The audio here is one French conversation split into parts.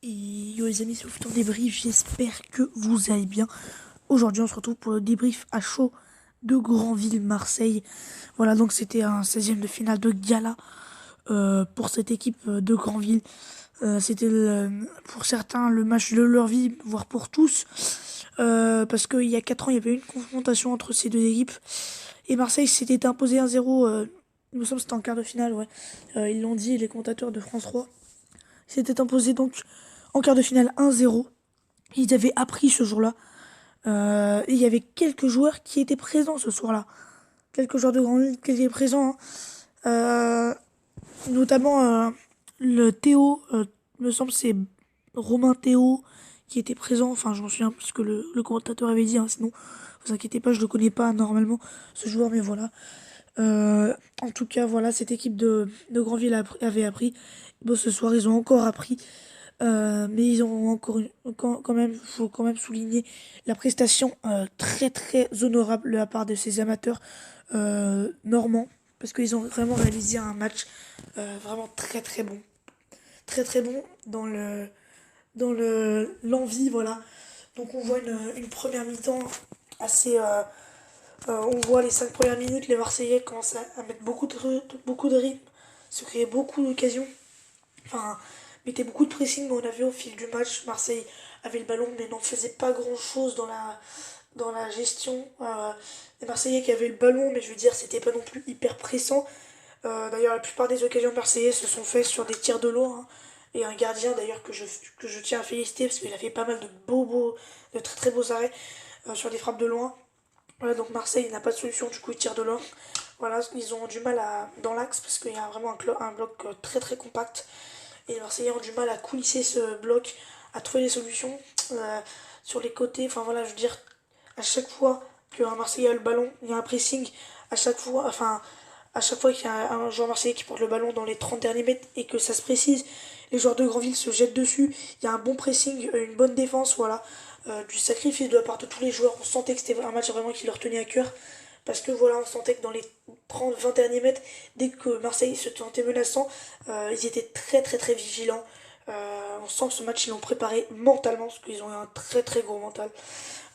Et yo les amis, c'est le futur débrief, j'espère que vous allez bien. Aujourd'hui on se retrouve pour le débrief à chaud de Granville Marseille. Voilà, donc c'était un 16e de finale de gala pour cette équipe de Granville. C'était pour certains le match de leur vie, voire pour tous. Parce qu'il y a 4 ans il y avait une confrontation entre ces deux équipes. Et Marseille s'était imposé 1-0, il me semble que c'était en quart de finale, ouais. Ils l'ont dit, les commentateurs de France 3. S'était imposé donc en quart de finale 1-0. Ils avaient appris ce jour-là. Et il y avait quelques joueurs qui étaient présents ce soir-là. Quelques joueurs de Grand Ligue qui étaient présents, hein. Notamment le Théo, me semble c'est Romain Théo qui était présent. Enfin, je m'en souviens parce que le commentateur avait dit, hein, sinon, vous inquiétez pas, je le connais pas normalement, ce joueur, mais voilà. En tout cas, voilà, cette équipe de Grandville avait appris. Bon, ce soir, ils ont encore appris. Mais ils ont quand même, faut quand même souligner la prestation très très honorable de la part de ces amateurs normands, parce qu'ils ont vraiment réalisé un match vraiment très très bon dans l'envie, voilà. Donc on voit une première mi-temps assez, on voit les 5 premières minutes, les Marseillais commencent à mettre beaucoup de rythme, se créer beaucoup d'occasions. Enfin, mettait beaucoup de pressing, mais on a vu au fil du match, Marseille avait le ballon, mais n'en faisait pas grand-chose dans la gestion. Les Marseillais qui avaient le ballon, mais je veux dire, c'était pas non plus hyper pressant. D'ailleurs, la plupart des occasions marseillaises se sont faites sur des tirs de loin, hein. Et un gardien, d'ailleurs, que je tiens à féliciter, parce qu'il a fait pas mal de très très beaux arrêts sur des frappes de loin. Voilà, donc Marseille n'a pas de solution, du coup, ils tirent de loin. Voilà, ils ont du mal dans l'axe, parce qu'il y a vraiment un bloc très très compact. Et les Marseillais ont du mal à coulisser ce bloc, à trouver des solutions sur les côtés. Enfin voilà, je veux dire, à chaque fois qu'un Marseillais a le ballon, il y a un pressing. À chaque fois qu'il y a un joueur marseillais qui porte le ballon dans les 30 derniers mètres et que ça se précise, les joueurs de Grandville se jettent dessus. Il y a un bon pressing, une bonne défense, voilà. Du sacrifice de la part de tous les joueurs. On sentait que c'était un match vraiment qui leur tenait à cœur. Parce que voilà, on sentait que dans les 30-20 derniers mètres, dès que Marseille se sentait menaçant, ils étaient très très très vigilants. On sent que ce match, ils l'ont préparé mentalement, parce qu'ils ont eu un très très gros mental.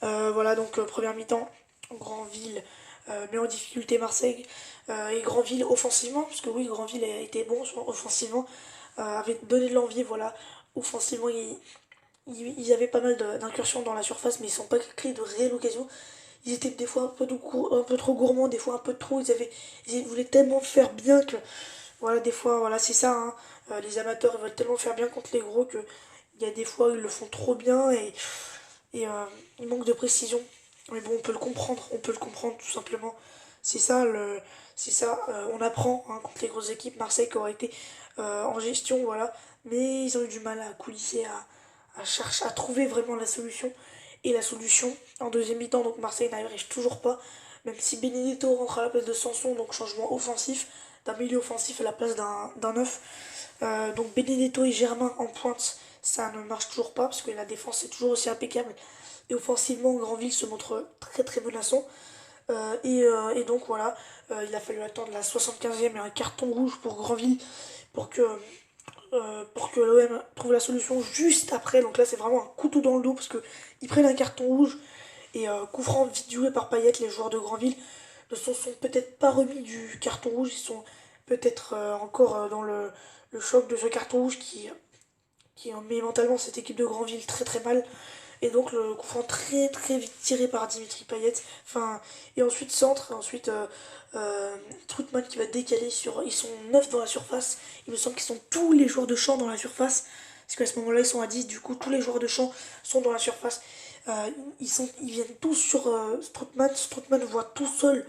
Voilà, donc première mi-temps, Grandville met en difficulté Marseille. Et Grandville offensivement, parce que oui, Grandville a été bon offensivement, avait donné de l'envie, voilà. Offensivement, ils avaient pas mal d'incursions dans la surface, mais ils ne sont pas créés de réelles occasions. Ils étaient des fois un peu trop gourmands, des fois un peu trop. Ils voulaient tellement faire bien que, voilà, des fois, voilà, c'est ça, hein. Les amateurs ils veulent tellement faire bien contre les gros que il y a des fois ils le font trop bien et il manque de précision. Mais bon, on peut le comprendre tout simplement. C'est ça, on apprend, hein, contre les grosses équipes. Marseille qui aurait été en gestion, voilà. Mais ils ont eu du mal à coulisser, à chercher, à trouver vraiment la solution. Et la solution, en deuxième mi-temps, donc Marseille n'arrive toujours pas. Même si Benedetto rentre à la place de Sanson, donc changement offensif, d'un milieu offensif à la place d'un neuf. Donc Benedetto et Germain en pointe, ça ne marche toujours pas, parce que la défense est toujours aussi impeccable. Et offensivement, Grandville se montre très très menaçant. Et donc voilà, il a fallu attendre la 75e et un carton rouge pour Grandville pour que l'OM trouve la solution juste après. Donc là, c'est vraiment un couteau dans le dos parce qu'ils prennent un carton rouge et coup franc vite joué par Payet. Les joueurs de Grandville ne se sont peut-être pas remis du carton rouge. Ils sont peut-être encore dans le choc de ce carton rouge qui met mentalement cette équipe de Grandville très très mal. Et donc le coup franc très très vite tiré par Dimitri Payet. Enfin, et ensuite centre, et ensuite Strootman qui va décaler sur. Ils sont 9 dans la surface. Il me semble qu'ils sont tous les joueurs de champ dans la surface. Parce qu'à ce moment-là, ils sont à 10. Du coup, tous les joueurs de champ sont dans la surface. Ils viennent tous sur Strootman. Strootman voit tout seul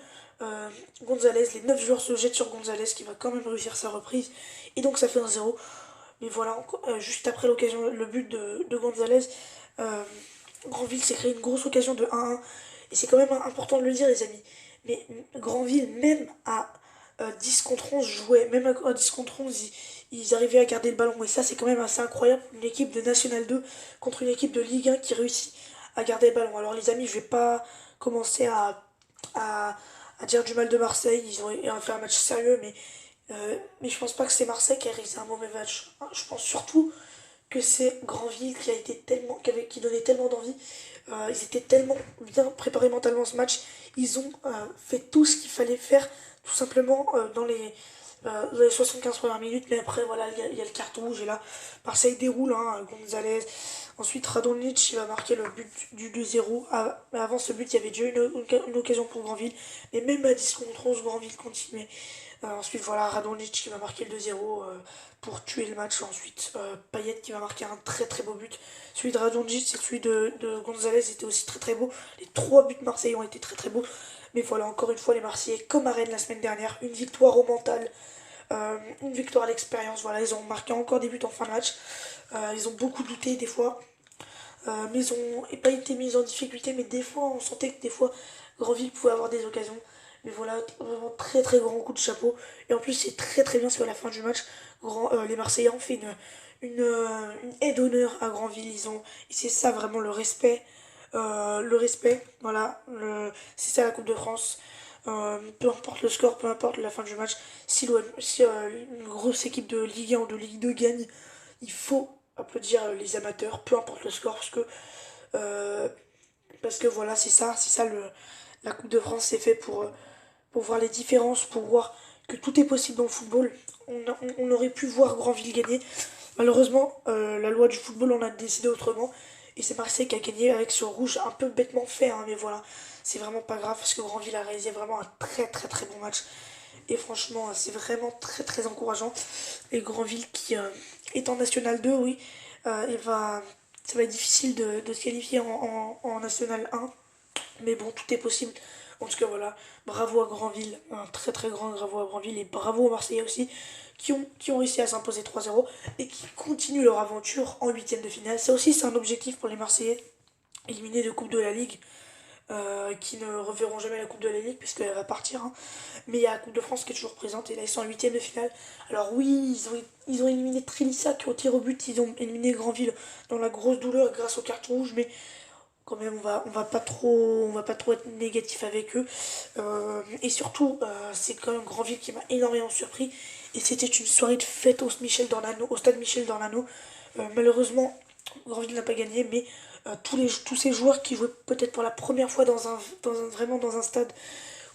Gonzalez. Les 9 joueurs se jettent sur Gonzalez qui va quand même réussir sa reprise. Et donc ça fait un 0. Mais voilà, juste après l'occasion, le but de Gonzalez, euh, Granville s'est créé une grosse occasion de 1-1. Et c'est quand même important de le dire, les amis. Mais Granville, même à 10 contre 11, jouait. Même à 10 contre 11, ils arrivaient à garder le ballon. Et ça, c'est quand même assez incroyable. Une équipe de National 2 contre une équipe de Ligue 1 qui réussit à garder le ballon. Alors, les amis, je vais pas commencer à, à dire du mal de Marseille. Ils ont fait un match sérieux, mais je pense pas que c'est Marseille qui a réalisé un mauvais match. Je pense surtout que c'est Granville qui donnait tellement d'envie. Ils étaient tellement bien préparés mentalement ce match. Ils ont fait tout ce qu'il fallait faire, tout simplement dans les 75 premières minutes. Mais après, voilà, il y a le carton rouge. Et là, Marseille déroule, hein, Gonzalez. Ensuite, Radonjic il va marquer le but du 2-0. Mais avant ce but, il y avait déjà une occasion pour Granville. Mais même à 10 contre 11, Granville continuait. Ensuite, voilà, Radonjic qui va marquer le 2-0 pour tuer le match. Ensuite, Payet qui va marquer un très très beau but. Celui de Radonjic et celui de Gonzalez étaient aussi très très beaux. Les trois buts marseillais ont été très très beaux. Mais voilà, encore une fois, les Marseillais, comme à Rennes la semaine dernière, une victoire au mental, une victoire à l'expérience. Voilà, ils ont marqué encore des buts en fin de match. Ils ont beaucoup douté des fois. Mais ils ont pas été mis en difficulté. Mais des fois, on sentait que des fois, Grandville pouvait avoir des occasions. Mais voilà, vraiment très très grand coup de chapeau. Et en plus, c'est très très bien parce qu'à la fin du match, les Marseillais ont fait une aide d'honneur à Grandville. Et c'est ça vraiment le respect, voilà, c'est ça la Coupe de France. Peu importe le score, peu importe la fin du match, si une grosse équipe de Ligue 1 ou de Ligue 2 gagne, il faut applaudir les amateurs, peu importe le score, euh, parce que voilà, c'est ça la Coupe de France, c'est fait pour voir les différences, pour voir que tout est possible dans le football. On aurait pu voir Grandville gagner. Malheureusement, la loi du football, on a décidé autrement. Et c'est Marseille qui a gagné avec ce rouge un peu bêtement fait, hein, mais voilà, c'est vraiment pas grave parce que Grandville a réalisé vraiment un très très très bon match. Et franchement, c'est vraiment très très encourageant. Et Grandville qui est en National 2, oui, ça va être difficile de se qualifier en National 1. Mais bon, tout est possible. En tout cas, voilà, bravo à Grandville, un très très grand bravo à Grandville et bravo aux Marseillais aussi qui ont réussi à s'imposer 3-0 et qui continuent leur aventure en huitième de finale. Ça aussi, c'est un objectif pour les Marseillais, éliminés de Coupe de la Ligue, qui ne reverront jamais la Coupe de la Ligue puisqu'elle va partir. Hein. Mais il y a la Coupe de France qui est toujours présente et là ils sont en huitième de finale. Alors oui, ils ont éliminé Trélissac qui au tir au but, ils ont éliminé Grandville dans la grosse douleur grâce au carton rouge, mais quand même on va pas trop être négatif avec eux. Et surtout c'est quand même Grandville qui m'a énormément surpris et c'était une soirée de fête au stade Michel Dornano. Malheureusement Grandville n'a pas gagné, mais tous ces joueurs qui jouaient peut-être pour la première fois vraiment dans un stade,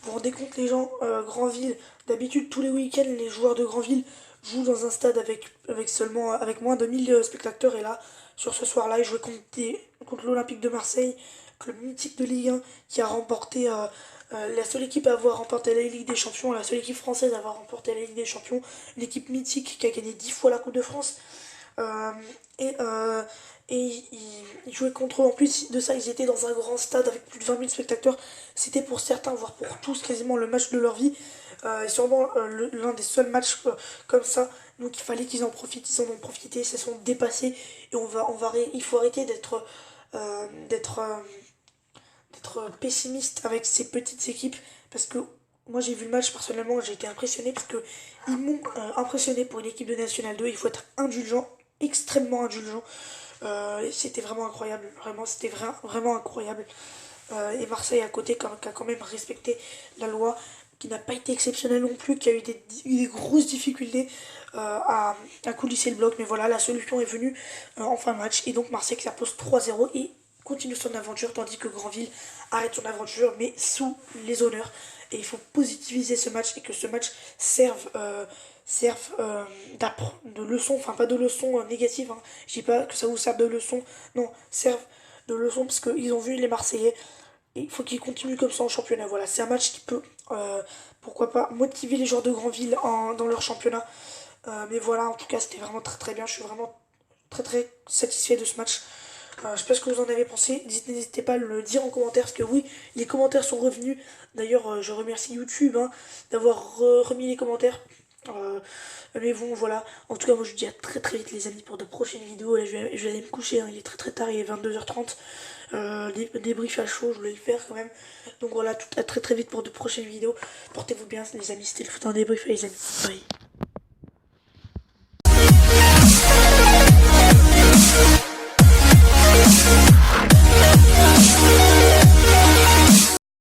vous vous rendez compte les gens, Grandville, d'habitude tous les week-ends les joueurs de Grandville jouent dans un stade avec moins de 1000 spectateurs et là sur ce soir-là ils jouaient contre l'Olympique de Marseille, club mythique de Ligue 1 qui a remporté la seule équipe à avoir remporté la Ligue des Champions, la seule équipe française à avoir remporté la Ligue des Champions, une équipe mythique qui a gagné 10 fois la Coupe de France. Euh, et ils jouaient contre eux. En plus de ça, ils étaient dans un grand stade avec plus de 20 000 spectateurs. C'était pour certains, voire pour tous, quasiment le match de leur vie. Et sûrement l'un des seuls matchs comme ça. Donc il fallait qu'ils en profitent. Ils en ont profité. Ils se sont dépassés. Et il faut arrêter euh, d'être, euh, d'être pessimiste avec ces petites équipes. Parce que moi j'ai vu le match personnellement. J'ai été impressionné parce que ils m'ont impressionné pour une équipe de National 2. Il faut être indulgent, extrêmement indulgent. C'était vraiment incroyable, vraiment, vraiment incroyable. Et Marseille à côté, qui a quand même respecté la loi, qui n'a pas été exceptionnelle non plus, qui a eu des grosses difficultés à coulisser le bloc. Mais voilà, la solution est venue en fin de match. Et donc Marseille qui s'impose 3-0 et continue son aventure, tandis que Grandville arrête son aventure, mais sous les honneurs. Et il faut positiviser ce match et que ce match serve de leçon, enfin pas de leçon négative, hein. Je dis pas que ça vous sert de leçon, non, serve de leçon parce qu'ils ont vu les Marseillais et il faut qu'ils continuent comme ça en championnat. Voilà, c'est un match qui peut, pourquoi pas, motiver les joueurs de Grandville dans leur championnat. Mais voilà, en tout cas, c'était vraiment très très bien. Je suis vraiment très très satisfait de ce match. Je sais pas ce que vous en avez pensé. N'hésitez pas à le dire en commentaire parce que oui, les commentaires sont revenus. D'ailleurs, je remercie YouTube hein, d'avoir remis les commentaires. Mais bon, voilà. En tout cas, moi je vous dis à très très vite, les amis, pour de prochaines vidéos. Là, je vais aller me coucher. Hein. Il est très très tard, il est 22h30. Débrief à chaud, je voulais le faire quand même. Donc voilà, à très très vite pour de prochaines vidéos. Portez-vous bien, les amis. C'était le foot en débrief, les amis. Bye.